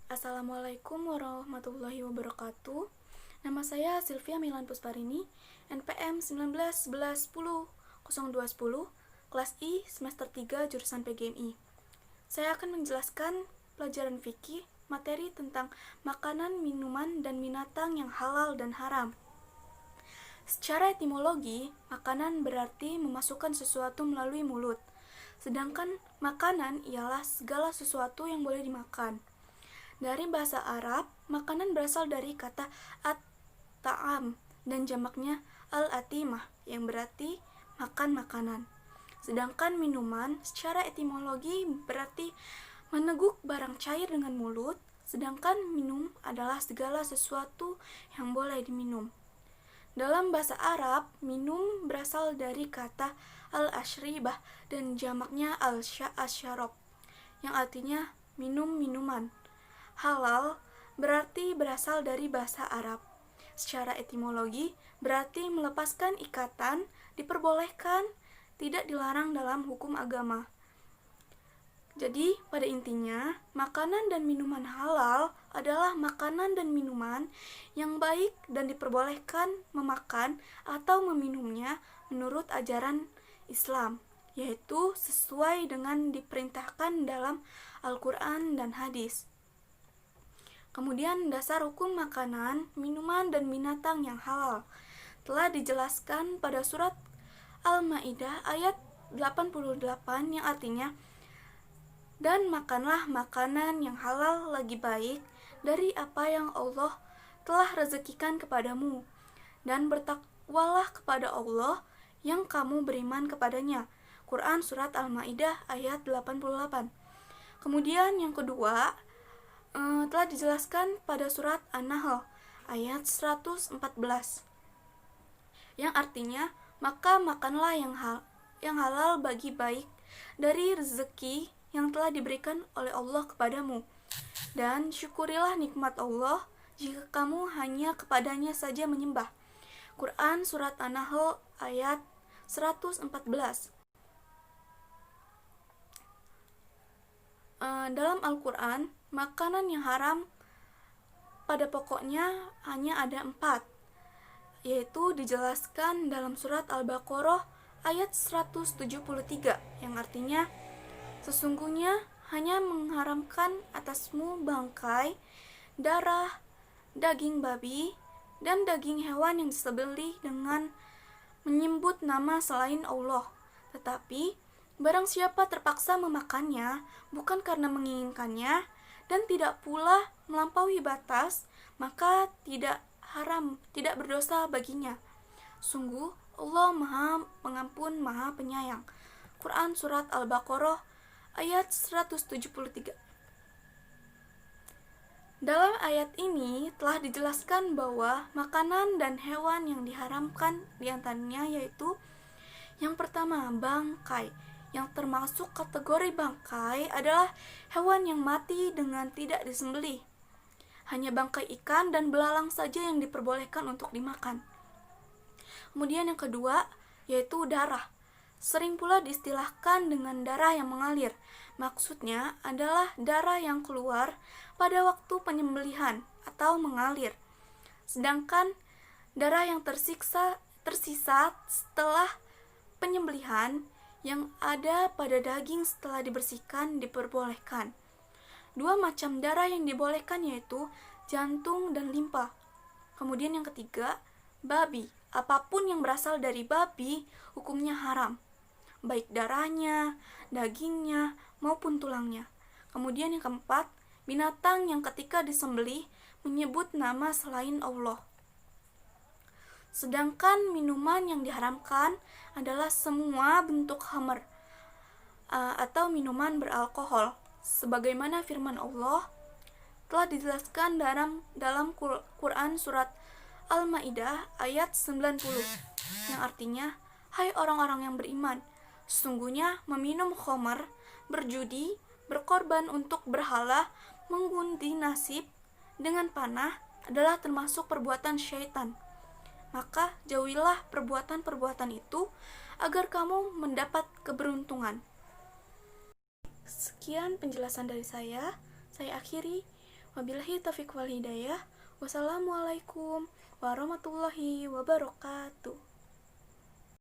Assalamualaikum warahmatullahi wabarakatuh. Nama saya Sylvia Milan Pusparini, NPM 1911100210, kelas I, semester 3, jurusan PGMI. Saya akan menjelaskan pelajaran fikih, materi tentang makanan, minuman, dan binatang yang halal dan haram. Secara etimologi, makanan berarti memasukkan sesuatu melalui mulut. Sedangkan makanan ialah segala sesuatu yang boleh dimakan. Dari bahasa Arab, makanan berasal dari kata at-ta'am dan jamaknya al-atimah yang berarti makan makanan. Sedangkan minuman secara etimologi berarti meneguk barang cair dengan mulut, sedangkan minum adalah segala sesuatu yang boleh diminum. Dalam bahasa Arab, minum berasal dari kata al-ashribah dan jamaknya al-syarab yang artinya minum minuman. Halal berarti berasal dari bahasa Arab. Secara etimologi berarti melepaskan ikatan, diperbolehkan, tidak dilarang dalam hukum agama. Jadi, pada intinya, makanan dan minuman halal adalah makanan dan minuman yang baik dan diperbolehkan memakan atau meminumnya menurut ajaran Islam, yaitu sesuai dengan diperintahkan dalam Al-Quran dan hadis. Kemudian dasar hukum makanan, minuman, dan binatang yang halal telah dijelaskan pada surat Al-Maidah ayat 88 yang artinya, dan makanlah makanan yang halal lagi baik dari apa yang Allah telah rezekikan kepadamu, dan bertakwalah kepada Allah yang kamu beriman kepadanya. Quran surat Al-Maidah ayat 88. Kemudian yang kedua, telah dijelaskan pada surat An-Nahl ayat 114 yang artinya, maka makanlah yang halal bagi baik dari rezeki yang telah diberikan oleh Allah kepadamu, dan syukurilah nikmat Allah jika kamu hanya kepadanya saja menyembah. Quran surat An-Nahl ayat 114. Dalam Al-Quran, makanan yang haram pada pokoknya hanya ada 4, yaitu dijelaskan dalam surat Al-Baqarah ayat 173 yang artinya, sesungguhnya hanya mengharamkan atasmu bangkai, darah, daging babi, dan daging hewan yang disembelih dengan menyebut nama selain Allah. Tetapi barang siapa terpaksa memakannya bukan karena menginginkannya dan tidak pula melampaui batas, maka tidak haram, tidak berdosa baginya. Sungguh Allah Maha Pengampun, Maha Penyayang. Quran surat Al-Baqarah ayat 173. Dalam ayat ini telah dijelaskan bahwa makanan dan hewan yang diharamkan diantaranya yaitu yang pertama, bangkai. Yang termasuk kategori bangkai adalah hewan yang mati dengan tidak disembelih. Hanya bangkai ikan dan belalang saja yang diperbolehkan untuk dimakan. Kemudian yang kedua, yaitu darah. Sering pula diistilahkan dengan darah yang mengalir. Maksudnya adalah darah yang keluar pada waktu penyembelihan atau mengalir. Sedangkan darah yang tersisa setelah penyembelihan yang ada pada daging setelah dibersihkan diperbolehkan. 2 macam darah yang dibolehkan yaitu jantung dan limpa. Kemudian yang ketiga, babi. Apapun yang berasal dari babi hukumnya haram, baik darahnya, dagingnya, maupun tulangnya. Kemudian yang keempat, binatang yang ketika disembelih menyebut nama selain Allah. Sedangkan minuman yang diharamkan adalah semua bentuk khamr atau minuman beralkohol, sebagaimana firman Allah telah dijelaskan dalam Quran surat Al-Maidah ayat 90 yang artinya, hai orang-orang yang beriman, sesungguhnya meminum khamr, berjudi, berkorban untuk berhala, mengundi nasib dengan panah adalah termasuk perbuatan syaitan. Maka jauhilah perbuatan-perbuatan itu agar kamu mendapat keberuntungan. Sekian penjelasan dari saya akhiri. Wabillahi taufiq wal hidayah. Wassalamualaikum warahmatullahi wabarakatuh.